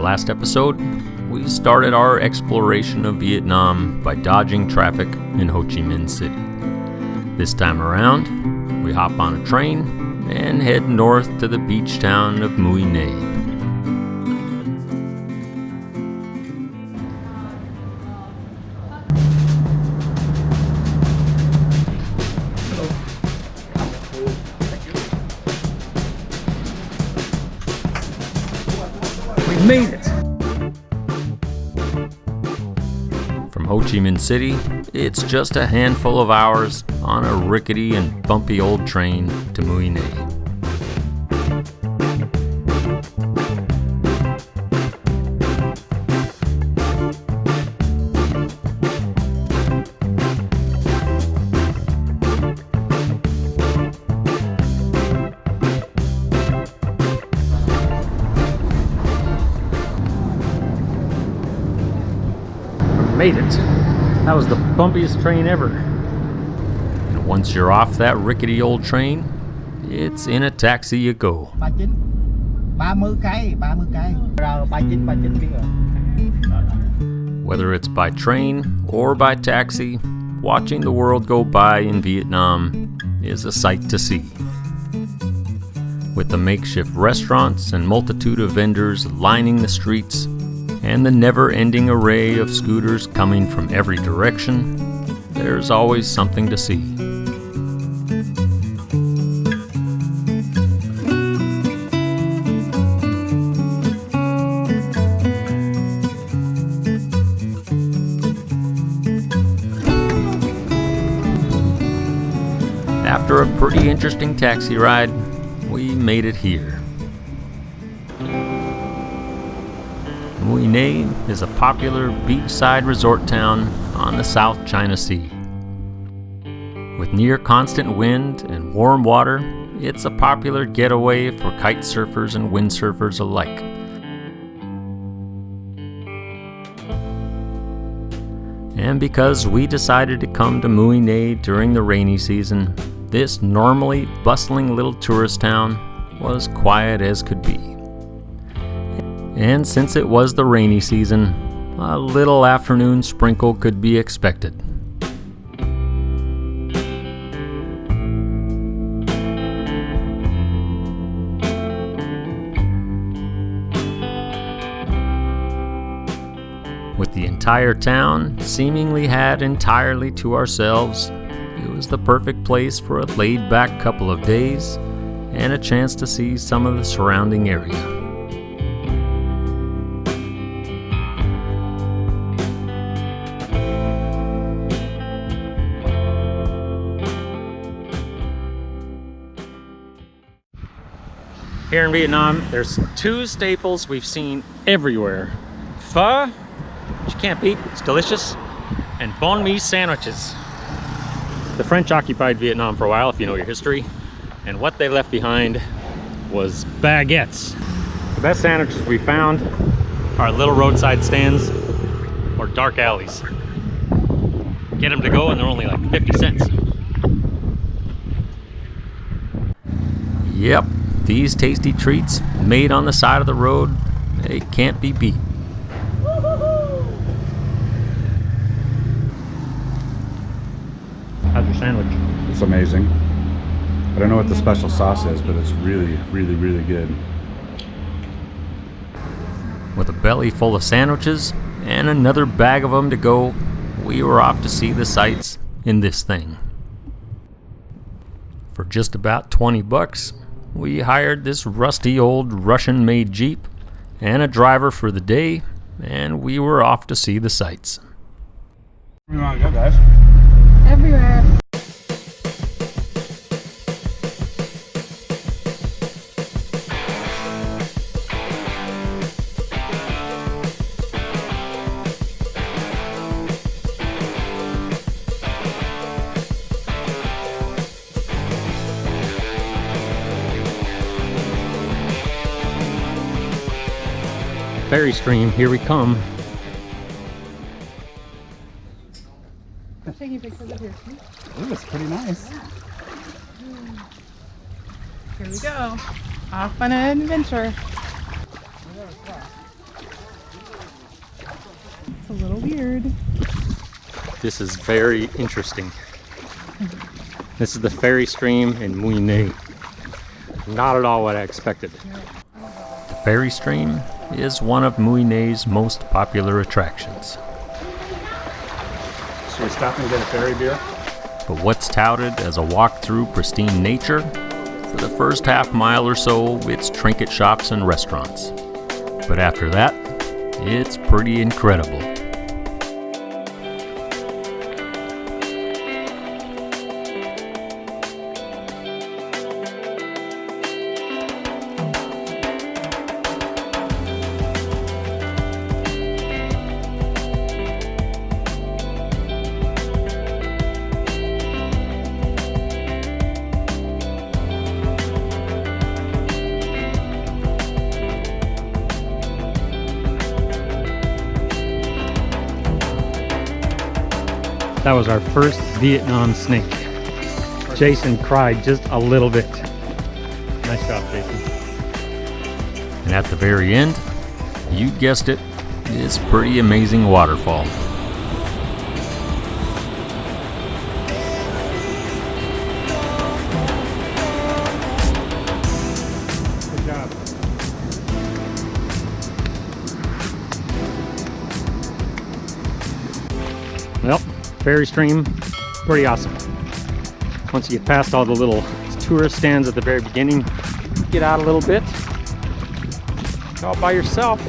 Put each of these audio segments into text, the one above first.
last episode, we started our exploration of Vietnam by dodging traffic in Ho Chi Minh City. This time around, we hop on a train and head north to the beach town of Mui Ne. We made it! From Ho Chi Minh City, it's just a handful of hours on a rickety and bumpy old train to Mui Ne. Made it. That was the bumpiest train ever. And once you're off that rickety old train, it's in a taxi you go. 30 cây. Rồi 39 biết rồi. Whether it's by train or by taxi, watching the world go by in Vietnam is a sight to see. With the makeshift restaurants and multitude of vendors lining the streets, and the never-ending array of scooters coming from every direction, there's always something to see. After a pretty interesting taxi ride, we made it here. Mui Ne is a popular beachside resort town on the South China Sea. With near constant wind and warm water, it's a popular getaway for kite surfers and windsurfers alike. And because we decided to come to Mui Ne during the rainy season, this normally bustling little tourist town was quiet as could be. And since it was the rainy season, a little afternoon sprinkle could be expected. With the entire town seemingly had entirely to ourselves, it was the perfect place for a laid-back couple of days and a chance to see some of the surrounding area. Here in Vietnam, there's two staples we've seen everywhere. Pho, which you can't beat, it's delicious, and banh mi sandwiches. The French occupied Vietnam for a while, if you know your history, and what they left behind was baguettes. The best sandwiches we found are little roadside stands or dark alleys. Get them to go and they're only like 50 cents. Yep, these tasty treats made on the side of the road, they can't be beat. How's your sandwich? It's amazing. I don't know what the special sauce is, but it's really, really, really good. With a belly full of sandwiches and another bag of them to go, we were off to see the sights in this thing. For just about 20 bucks, we hired this rusty old Russian-made Jeep and a driver for the day, and we were off to see the sights. Where do you want to go, guys? Everywhere. Ferry stream, here we come. Taking pictures of here. Ooh, it's pretty nice. Here we go. Off on an adventure. little weird. This is very interesting. This is the ferry stream in Mui Ne. Not at all what I expected. The ferry stream is one of Mui Ne's most popular attractions. Should we stop and get a ferry beer? But what's touted as a walk through pristine nature, for the first half mile or so, it's trinket shops and restaurants. But after that, it's pretty incredible. That was our first Vietnam snake. Jason cried just a little bit. Nice job, Jason. And at the very end, you guessed it, this pretty amazing waterfall. Good job. Well, ferry stream, pretty awesome. Once you get past all the little tourist stands at the very beginning, get out a little bit, you're all by yourself,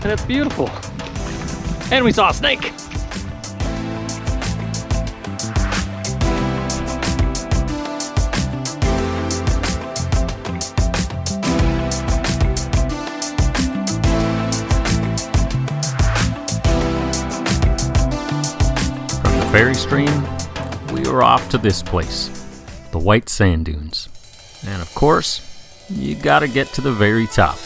and it's beautiful. And we saw a snake. Ferry stream, we were off to this place, the White Sand Dunes. And of course, you gotta get to the very top.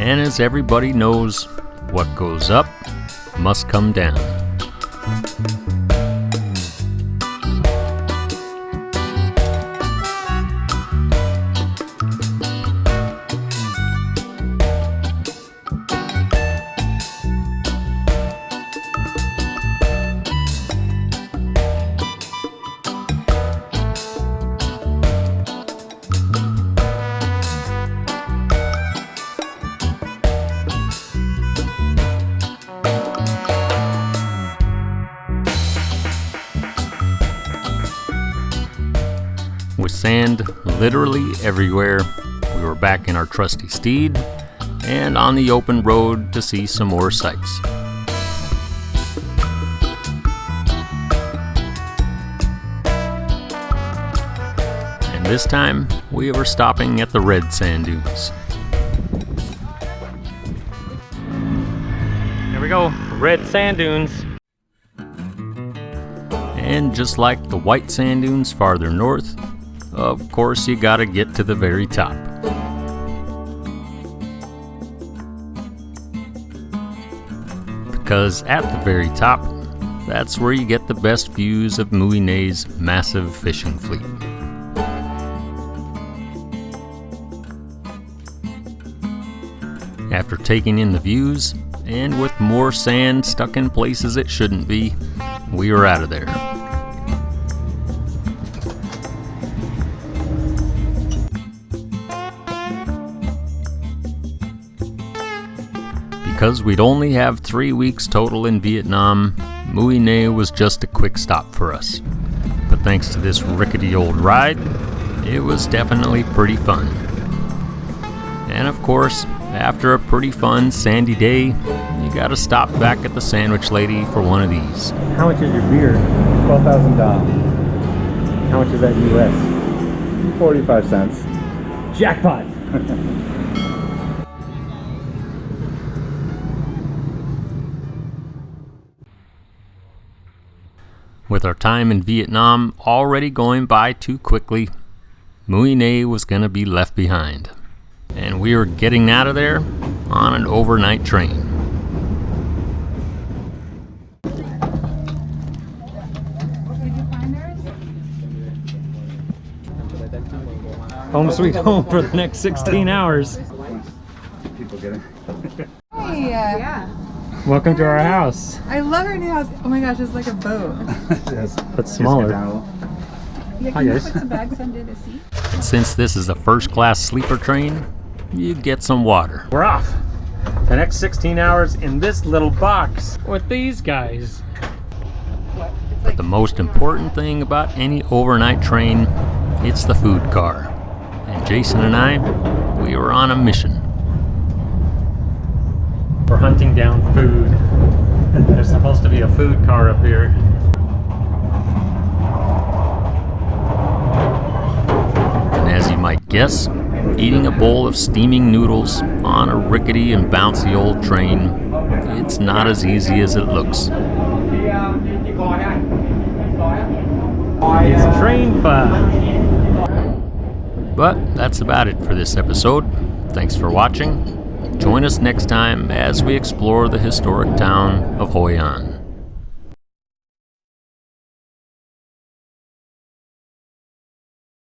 And as everybody knows, what goes up must come down. With sand literally everywhere, we were back in our trusty steed and on the open road to see some more sights. And this time, we were stopping at the red sand dunes. Here we go, red sand dunes. And just like the white sand dunes farther north, of course you gotta get to the very top. Because at the very top, that's where you get the best views of Mui Ne's massive fishing fleet. After taking in the views, and with more sand stuck in places it shouldn't be, we were out of there. Because we'd only have 3 weeks total in Vietnam, Mui Ne was just a quick stop for us. But thanks to this rickety old ride, it was definitely pretty fun. And of course, after a pretty fun sandy day, you gotta stop back at the sandwich lady for one of these. How much is your beer? $12,000. How much is that US? 45 cents. Jackpot! With our time in Vietnam already going by too quickly, Mui Ne was going to be left behind. And we were getting out of there on an overnight train. Home sweet home for the next 16 hours. People get it. Hey, Welcome to our house. I love our new house. Oh my gosh, it's like a boat. Yes. But smaller. Yeah, Hi, can you guys. put some bags under the seat? And since this is a first-class sleeper train, you get some water. We're off. The next 16 hours in this little box with these guys. But the most important thing about any overnight train, it's the food car. And Jason and I, we were on a mission. We're hunting down food. There's supposed to be a food car up here. And as you might guess, eating a bowl of steaming noodles on a rickety and bouncy old train, it's not as easy as it looks. It's train fun. But that's about it for this episode. Thanks for watching. Join us next time as we explore the historic town of Hoi An.